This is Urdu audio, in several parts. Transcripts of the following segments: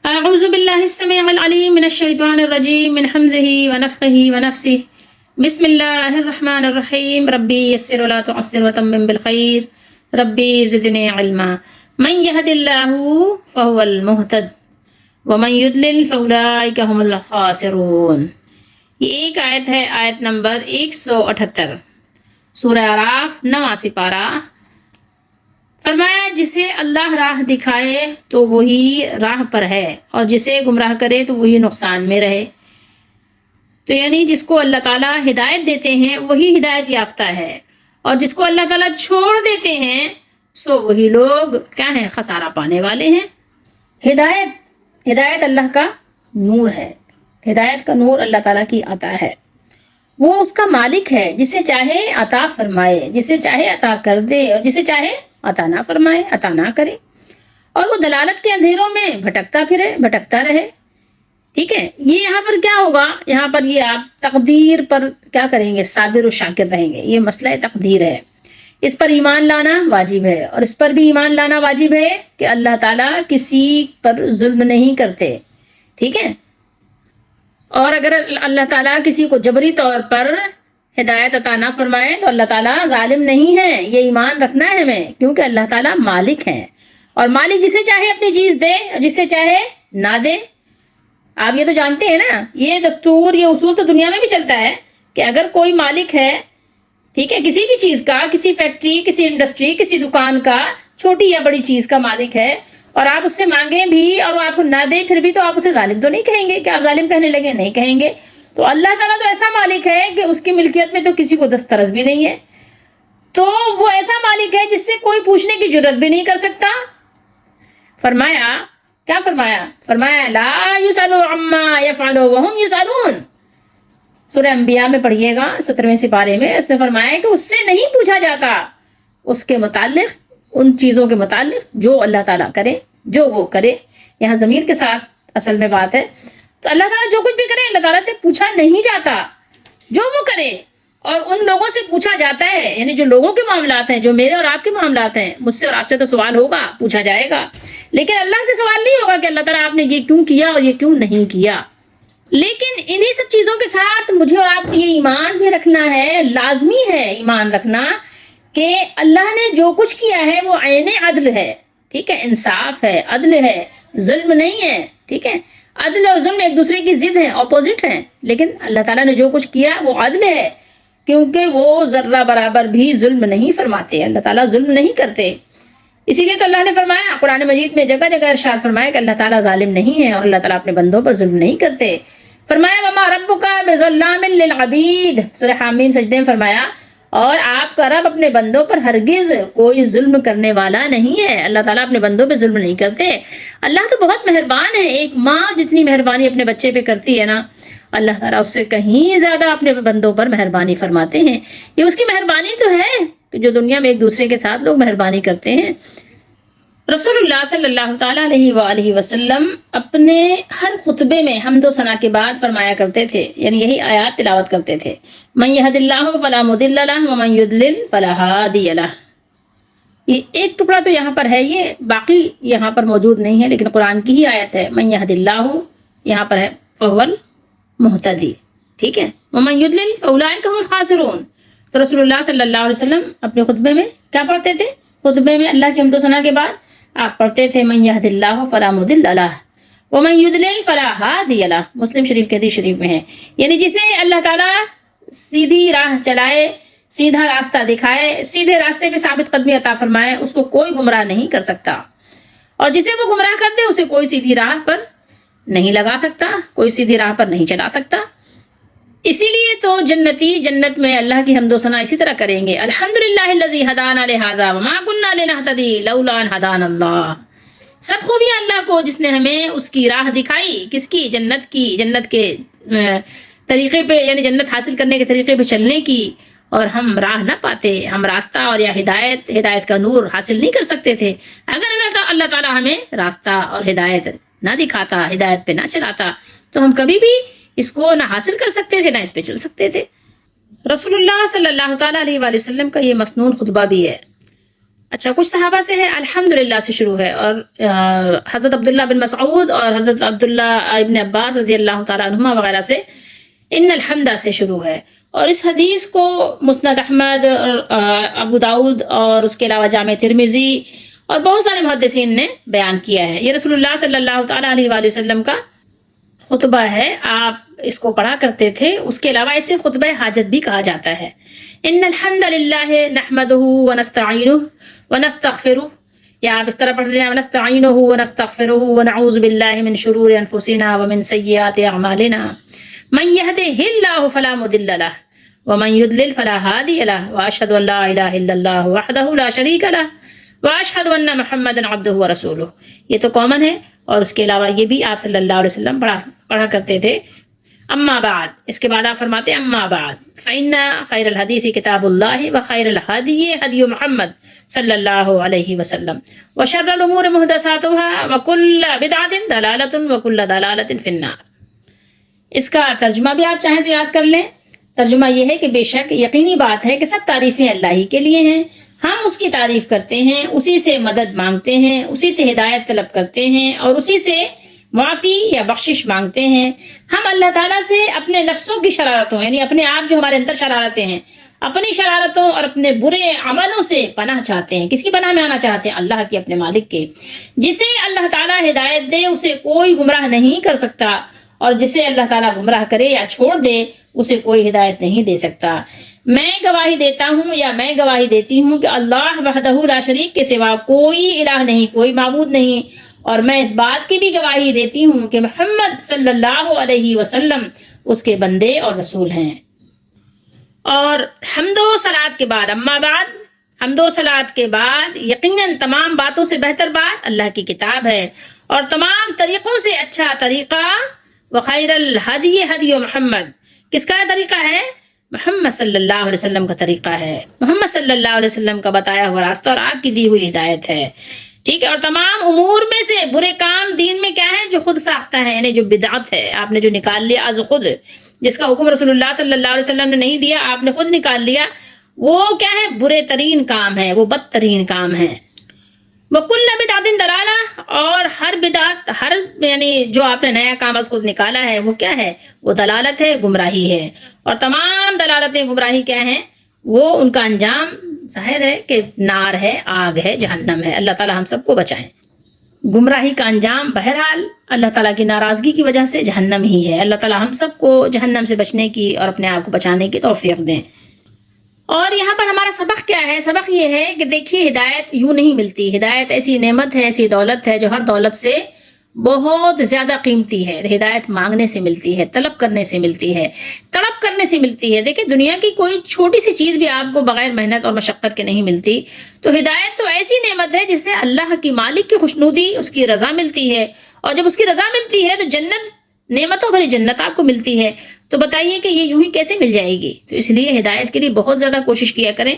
أعوذ بالله السميع العليم من الشيطان الرجيم من حمزه ونفخه ونفسه. بسم الله الرحمن الرحيم. ربي يسر ولا تعسر وتمم بالخير. ربي زدني علما. من يهد الله فهو المهتد ومن يضلل فأولئك هم الخاسرون. یہ ایک آیت ہے، آیت نمبر 178 سورہ اعراف 9 سپارہ. فرمایا جسے اللہ راہ دکھائے تو وہی راہ پر ہے اور جسے گمراہ کرے تو وہی نقصان میں رہے. تو یعنی جس کو اللہ تعالیٰ ہدایت دیتے ہیں وہی ہدایت یافتہ ہے، اور جس کو اللہ تعالیٰ چھوڑ دیتے ہیں سو وہی لوگ کیا ہیں؟ خسارہ پانے والے ہیں. ہدایت اللہ کا نور ہے. ہدایت کا نور اللہ تعالیٰ کی عطا ہے. وہ اس کا مالک ہے، جسے چاہے عطا فرمائے، جسے چاہے عطا کر دے اور جسے چاہے عطا نہ فرمائے، عطا نہ کرے. اور وہ دلالت کے اندھیروں میں بھٹکتا رہے. ٹھیک ہے، یہ یہاں پر کیا ہوگا؟ یہاں پر یہ آپ تقدیر پر کیا کریں گے؟ صابر و شاکر رہیں گے. یہ مسئلہ تقدیر ہے، اس پر ایمان لانا واجب ہے. اور اس پر بھی ایمان لانا واجب ہے کہ اللہ تعالیٰ کسی پر ظلم نہیں کرتے. ٹھیک ہے، اور اگر اللہ تعالیٰ کسی کو جبری طور پر ہدایت عطا نہ فرمائے تو اللہ تعالیٰ ظالم نہیں ہے. یہ ایمان رکھنا ہے ہمیں، کیونکہ اللہ تعالیٰ مالک ہے، اور مالک جسے چاہے اپنی چیز دے اور جسے چاہے نہ دے. آپ یہ تو جانتے ہیں نا، یہ دستور، یہ اصول تو دنیا میں بھی چلتا ہے کہ اگر کوئی مالک ہے، ٹھیک ہے، کسی بھی چیز کا، کسی فیکٹری، کسی انڈسٹری، کسی دکان کا، چھوٹی یا بڑی چیز کا مالک ہے، اور آپ اس سے مانگیں بھی اور وہ آپ کو نہ دے، پھر بھی تو آپ اسے ظالم تو نہیں کہیں گے کہ آپ ظالم کہنے لگے؟ نہیں کہیں گے. تو اللہ تعالیٰ تو ایسا مالک ہے کہ اس کی ملکیت میں تو کسی کو دسترس بھی نہیں ہے. تو وہ ایسا مالک ہے جس سے کوئی پوچھنے کی جرت بھی نہیں کر سکتا. فرمایا کیا فرمایا لا یسأل عما یفعل وهم یسألون. سورہ انبیاء میں پڑھیے گا 17ویں سپارے میں. اس نے فرمایا کہ اس سے نہیں پوچھا جاتا اس کے متعلق، ان چیزوں کے متعلق جو اللہ تعالیٰ کرے، جو وہ کرے. یہاں ضمیر کے ساتھ اصل میں بات ہے. تو اللہ تعالیٰ جو کچھ بھی کرے اللہ تعالیٰ سے پوچھا نہیں جاتا. جو وہ کرے اور ان لوگوں سے پوچھا جاتا ہے، یعنی جو لوگوں کے معاملات ہیں، جو میرے اور آپ کے معاملات ہیں، مجھ سے اور آپ سے تو سوال ہوگا، پوچھا جائے گا. لیکن اللہ سے سوال نہیں ہوگا کہ اللہ تعالیٰ آپ نے یہ کیوں کیا اور یہ کیوں نہیں کیا. لیکن انہی سب چیزوں کے ساتھ مجھے اور آپ کو یہ ایمان بھی رکھنا ہے، لازمی ہے ایمان رکھنا کہ اللہ نے جو کچھ کیا ہے وہ عین عدل ہے. ٹھیک ہے، انصاف ہے، عدل ہے، ظلم نہیں ہے. ٹھیک ہے، عدل اور ظلم ایک دوسرے کی ضد ہیں، اپوزٹ ہیں. لیکن اللہ تعالیٰ نے جو کچھ کیا وہ عدل ہے، کیونکہ وہ ذرہ برابر بھی ظلم نہیں فرماتے. اللہ تعالیٰ ظلم نہیں کرتے. اسی لیے تو اللہ نے فرمایا قرآن مجید میں جگہ جگہ ارشاد فرمایا کہ اللہ تعالیٰ ظالم نہیں ہے اور اللہ تعالیٰ اپنے بندوں پر ظلم نہیں کرتے. فرمایا وما ربک بظلام للعبید. سورہ حامیم سجدے میں فرمایا اور آپ کا رب اپنے بندوں پر ہرگز کوئی ظلم کرنے والا نہیں ہے. اللہ تعالیٰ اپنے بندوں پہ ظلم نہیں کرتے. اللہ تو بہت مہربان ہے. ایک ماں جتنی مہربانی اپنے بچے پہ کرتی ہے نا، اللہ تعالیٰ اس سے کہیں زیادہ اپنے بندوں پر مہربانی فرماتے ہیں. یہ اس کی مہربانی تو ہے کہ جو دنیا میں ایک دوسرے کے ساتھ لوگ مہربانی کرتے ہیں. رسول اللہ صلی اللہ تعالیٰ علیہ وآلہ وسلم اپنے ہر خطبے میں حمد و ثنا کے بعد فرمایا کرتے تھے، یعنی یہی آیات تلاوت کرتے تھے، من یہد اللہ فلا مضل لہ ومن یضلل فلا ہادی لہ. یہ ایک ٹکڑا تو یہاں پر ہے، یہ باقی یہاں پر موجود نہیں ہے، لیکن قرآن کی ہی آیت ہے. من یہد اللہ یہاں پر ہے فہو المہتدی. ٹھیک ہے، ومن یضلل فاولئک هم الخاسرون. تو رسول اللہ صلی اللہ علیہ وسلم اپنے خطبے میں کیا پڑھتے تھے؟ خطبے میں اللہ کی حمد و ثنا کے بعد آپ پڑھتے تھے من یہد اللہ فلا مضل لہ ومن یضلل فلا ہادی لہ. مسلم شریف کے حدیث شریف میں ہے، یعنی جسے اللہ تعالیٰ سیدھی راہ چلائے، سیدھا راستہ دکھائے، سیدھے راستے پہ ثابت قدمی عطا فرمائے، اس کو کوئی گمراہ نہیں کر سکتا. اور جسے وہ گمراہ کر دے اسے کوئی سیدھی راہ پر نہیں لگا سکتا، کوئی سیدھی راہ پر نہیں چلا سکتا. اسی لیے تو جنتی جنت میں اللہ کی حمد و ثنا اسی طرح کریں گے، الحمدللہ الذی ہدانا لہذا وما کنا لنہتدی لولا ان ہدانا اللہ. سب خوبیاں اللہ کو جس نے ہمیں اس کی راہ دکھائی. کس کی؟ جنت کی، جنت کے طریقے پہ، یعنی جنت حاصل کرنے کے طریقے پہ چلنے کی. اور ہم راہ نہ پاتے، ہم راستہ اور یا ہدایت کا نور حاصل نہیں کر سکتے تھے اگر اللہ تعالیٰ ہمیں راستہ اور ہدایت نہ دکھاتا، ہدایت پہ نہ چلاتا، تو ہم کبھی بھی اس کو نہ حاصل کر سکتے تھے، نہ اس پہ چل سکتے تھے. رسول اللہ صلی اللہ تعالیٰ علیہ وآلہ وسلم کا یہ مسنون خطبہ بھی ہے. اچھا، کچھ صحابہ سے ہے الحمدللہ سے شروع ہے، اور حضرت عبداللہ بن مسعود اور حضرت عبداللہ ابن عباس رضی اللہ تعالیٰ عنہما وغیرہ سے ان الحمدہ سے شروع ہے، اور اس حدیث کو مسند احمد اور ابو داود اور اس کے علاوہ جامع ترمذی اور بہت سارے محدثین نے بیان کیا ہے۔ یہ رسول اللہ صلی اللہ تعالیٰ علیہ وآلہ وسلم کا خطبہ ہے، آپ اس کو پڑھا کرتے تھے۔ اس کے علاوہ اسے خطبہ حاجت بھی کہا جاتا ہے۔ ان الحمد للہ نحمدہ ونستعینہ ونستغفرہ، یا آپ اس طرح پڑھ لیں ونستعینہ ونستغفرہ ونعوذ باللہ من شرور انفسنا ومن سیئات اعمالنا من يهده الله فلا مضل له ومن يضلل فلا هادي له واشهد ان لا اله الا الله وحده لا شريك له واشهد ان محمدا عبده ورسوله۔ یہ تو کامن ہے، اور اس کے علاوہ یہ بھی آپ صلی اللہ علیہ وسلم پڑھا کرتے تھے۔ اما بعد، اس کے بعد آپ فرماتے ہیں اما بعد فإن خیر الحدیث کتاب اللہ وخیر الہدی ہدی محمد صلی اللہ علیہ وسلم وشر الامور محدثاتها وکل بدعۃ ضلالۃ وکل ضلالۃ فی النار۔ اس کا ترجمہ بھی آپ چاہیں تو یاد کر لیں۔ ترجمہ یہ ہے کہ بے شک یقینی بات ہے کہ سب تعریفیں اللہ ہی کے لیے ہیں، ہم اس کی تعریف کرتے ہیں، اسی سے مدد مانگتے ہیں، اسی سے ہدایت طلب کرتے ہیں، اور اسی سے معافی یا بخشش مانگتے ہیں۔ ہم اللہ تعالیٰ سے اپنے نفسوں کی شرارتوں، یعنی اپنے آپ جو ہمارے اندر شرارتیں ہیں، اپنی شرارتوں اور اپنے برے عملوں سے پناہ چاہتے ہیں۔ کس کی پناہ میں آنا چاہتے ہیں؟ اللہ کی، اپنے مالک کے۔ جسے اللہ تعالیٰ ہدایت دے اسے کوئی گمراہ نہیں کر سکتا، اور جسے اللہ تعالیٰ گمراہ کرے یا چھوڑ دے اسے کوئی ہدایت نہیں دے سکتا۔ میں گواہی دیتا ہوں یا میں گواہی دیتی ہوں کہ اللہ وحدہ لا شریک کے سوا کوئی الہ نہیں، کوئی معبود نہیں، اور میں اس بات کی بھی گواہی دیتی ہوں کہ محمد صلی اللہ علیہ وسلم اس کے بندے اور رسول ہیں۔ اور حمد و صلات کے بعد اما بعد، حمد و صلات کے بعد یقیناً تمام باتوں سے بہتر بات اللہ کی کتاب ہے، اور تمام طریقوں سے اچھا طریقہ وخیر الہدی ہدی محمد، کس کا طریقہ ہے؟ محمد صلی اللہ علیہ وسلم کا طریقہ ہے، محمد صلی اللہ علیہ وسلم کا بتایا ہوا راستہ اور آپ کی دی ہوئی ہدایت ہے، ٹھیک ہے۔ اور تمام امور میں سے برے کام دین میں کیا ہے؟ جو خود ساختہ ہے، یعنی جو بدعت ہے، آپ نے جو نکال لیا از خود، جس کا حکم رسول اللہ صلی اللہ علیہ وسلم نے نہیں دیا، آپ نے خود نکال لیا، وہ کیا ہے؟ برے ترین کام ہے، وہ بدترین کام ہے۔ وَكُلَّ بِدْعَةٍ ضَلَالَةٍ، اور ہر بدعت، ہر یعنی جو آپ نے نیا کام از خود نکالا ہے وہ کیا ہے؟ وہ دلالت ہے، گمراہی ہے، اور تمام دلالتیں گمراہی کیا ہیں؟ وہ ان کا انجام ظاہر ہے کہ نار ہے، آگ ہے، جہنم ہے۔ اللہ تعالی ہم سب کو بچائیں۔ گمراہی کا انجام بہرحال اللہ تعالیٰ کی ناراضگی کی وجہ سے جہنم ہی ہے۔ اللہ تعالیٰ ہم سب کو جہنم سے بچنے کی اور اپنے آپ کو بچانے کی توفیق دیں۔ اور یہاں پر ہمارا سبق کیا ہے؟ سبق یہ ہے کہ دیکھیے ہدایت یوں نہیں ملتی، ہدایت ایسی نعمت ہے، ایسی دولت ہے جو ہر دولت سے بہت زیادہ قیمتی ہے۔ ہدایت مانگنے سے ملتی ہے، طلب کرنے سے ملتی ہے، تڑپ کرنے سے ملتی ہے۔ دیکھیں دنیا کی کوئی چھوٹی سی چیز بھی آپ کو بغیر محنت اور مشقت کے نہیں ملتی، تو ہدایت تو ایسی نعمت ہے جس سے اللہ کی مالک کی خوشنودی، اس کی رضا ملتی ہے، اور جب اس کی رضا ملتی ہے تو جنت، نعمتوں بھری جنت آپ کو ملتی ہے۔ تو بتائیے کہ یہ یوں ہی کیسے مل جائے گی؟ تو اس لیے ہدایت کے لیے بہت زیادہ کوشش کیا کریں،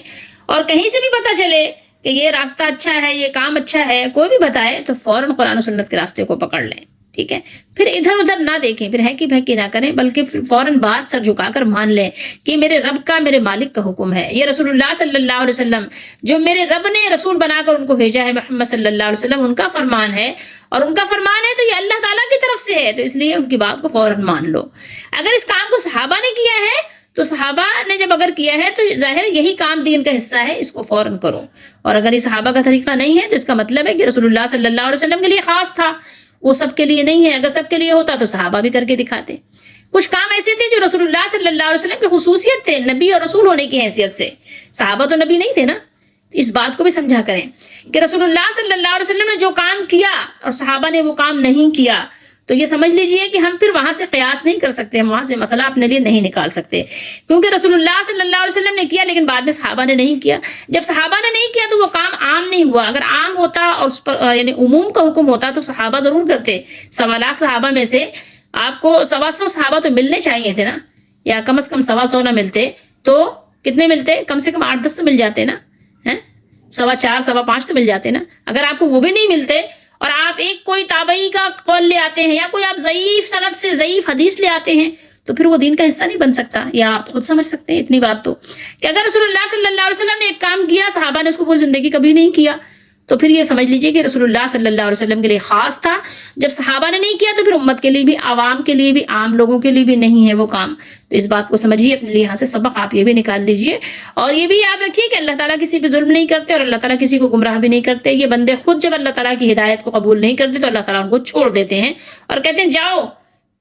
اور کہیں سے بھی پتہ چلے کہ یہ راستہ اچھا ہے، یہ کام اچھا ہے، کوئی بھی بتائے تو فوراً قرآن و سنت کے راستے کو پکڑ لیں، ٹھیک ہے؟ پھر ادھر ادھر نہ دیکھیں، پھر ہیکی بھیکی نہ کریں، بلکہ فوراً بات سر جھکا کر مان لیں کہ میرے رب کا، میرے مالک کا حکم ہے، یہ رسول اللہ صلی اللہ علیہ وسلم جو میرے رب نے رسول بنا کر ان کو بھیجا ہے، محمد صلی اللہ علیہ وسلم، ان کا فرمان ہے، اور ان کا فرمان ہے تو یہ اللہ تعالیٰ کی طرف سے ہے، تو اس لیے ان کی بات کو فوراً مان لو۔ اگر اس کام کو صحابہ نے کیا ہے تو صحابہ نے جب اگر کیا ہے تو ظاہر یہی کام دین کا حصہ ہے، اس کو فوراً کرو۔ اور اگر یہ صحابہ کا طریقہ نہیں ہے تو اس کا مطلب ہے کہ رسول اللہ صلی اللہ علیہ وسلم کے لیے خاص تھا، وہ سب کے لیے نہیں ہے۔ اگر سب کے لیے ہوتا تو صحابہ بھی کر کے دکھاتے۔ کچھ کام ایسے تھے جو رسول اللہ صلی اللہ علیہ وسلم کی خصوصیت تھے، نبی اور رسول ہونے کی حیثیت سے، صحابہ تو نبی نہیں تھے نا، اس بات کو بھی سمجھا کریں کہ رسول اللہ صلی اللہ علیہ وسلم نے جو کام کیا اور صحابہ نے وہ کام نہیں کیا، تو یہ سمجھ لیجئے کہ ہم پھر وہاں سے قیاس نہیں کر سکتے، ہم وہاں سے مسئلہ اپنے لیے نہیں نکال سکتے، کیونکہ رسول اللہ صلی اللہ علیہ وسلم نے کیا لیکن بعد میں صحابہ نے نہیں کیا۔ جب صحابہ نے نہیں کیا تو وہ کام عام نہیں ہوا۔ اگر عام ہوتا اور اس پر یعنی عموم کا حکم ہوتا تو صحابہ ضرور کرتے۔ 1.25 لاکھ صحابہ میں سے آپ کو 125 صحابہ تو ملنے چاہیے تھے نا، یا کم از کم 125 نہ ملتے تو کتنے ملتے؟ کم سے کم 8-10 تو مل جاتے نا، 4.25 5.25 تو مل جاتے نا۔ اگر آپ کو وہ بھی نہیں ملتے اور آپ ایک کوئی تابعی کا قول لے آتے ہیں، یا کوئی آپ ضعیف سند سے ضعیف حدیث لے آتے ہیں، تو پھر وہ دین کا حصہ نہیں بن سکتا. یا آپ خود سمجھ سکتے ہیں اتنی بات تو کہ اگر رسول اللہ صلی اللہ علیہ وسلم نے ایک کام کیا, صحابہ نے اس کو پوری زندگی کبھی نہیں کیا, تو پھر یہ سمجھ لیجئے کہ رسول اللہ صلی اللہ علیہ وسلم کے لیے خاص تھا. جب صحابہ نے نہیں کیا تو پھر امت کے لیے بھی, عوام کے لیے بھی, عام لوگوں کے لیے بھی نہیں ہے وہ کام. تو اس بات کو سمجھیے, اپنے لیے یہاں سے سبق آپ یہ بھی نکال لیجئے. اور یہ بھی یاد رکھیے کہ اللہ تعالیٰ کسی پہ ظلم نہیں کرتے اور اللہ تعالیٰ کسی کو گمراہ بھی نہیں کرتے. یہ بندے خود جب اللہ تعالیٰ کی ہدایت کو قبول نہیں کرتے تو اللہ تعالیٰ ان کو چھوڑ دیتے ہیں اور کہتے ہیں جاؤ,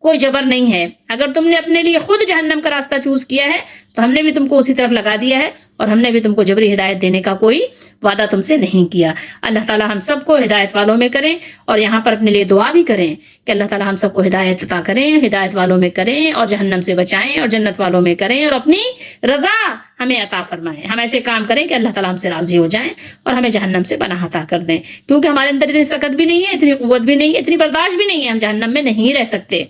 کوئی جبر نہیں ہے. اگر تم نے اپنے لیے خود جہنم کا راستہ چوز کیا ہے تو ہم نے بھی تم کو اسی طرف لگا دیا ہے اور ہم نے بھی تم کو جبری ہدایت دینے کا کوئی وعدہ تم سے نہیں کیا. اللہ تعالیٰ ہم سب کو ہدایت والوں میں کریں, اور یہاں پر اپنے لیے دعا بھی کریں کہ اللہ تعالیٰ ہم سب کو ہدایت عطا کریں, ہدایت والوں میں کریں اور جہنم سے بچائیں اور جنت والوں میں کریں, اور اپنی رضا ہمیں عطا فرمائیں. ہم ایسے کام کریں کہ اللہ تعالیٰ ہم سے راضی ہو جائیں اور ہمیں جہنم سے پناہ عطا کر دیں, کیونکہ ہمارے اندر اتنی سخت بھی نہیں ہے, اتنی قوت بھی نہیں ہے, اتنی برداشت بھی نہیں ہے, ہم جہنم میں نہیں رہ سکتے.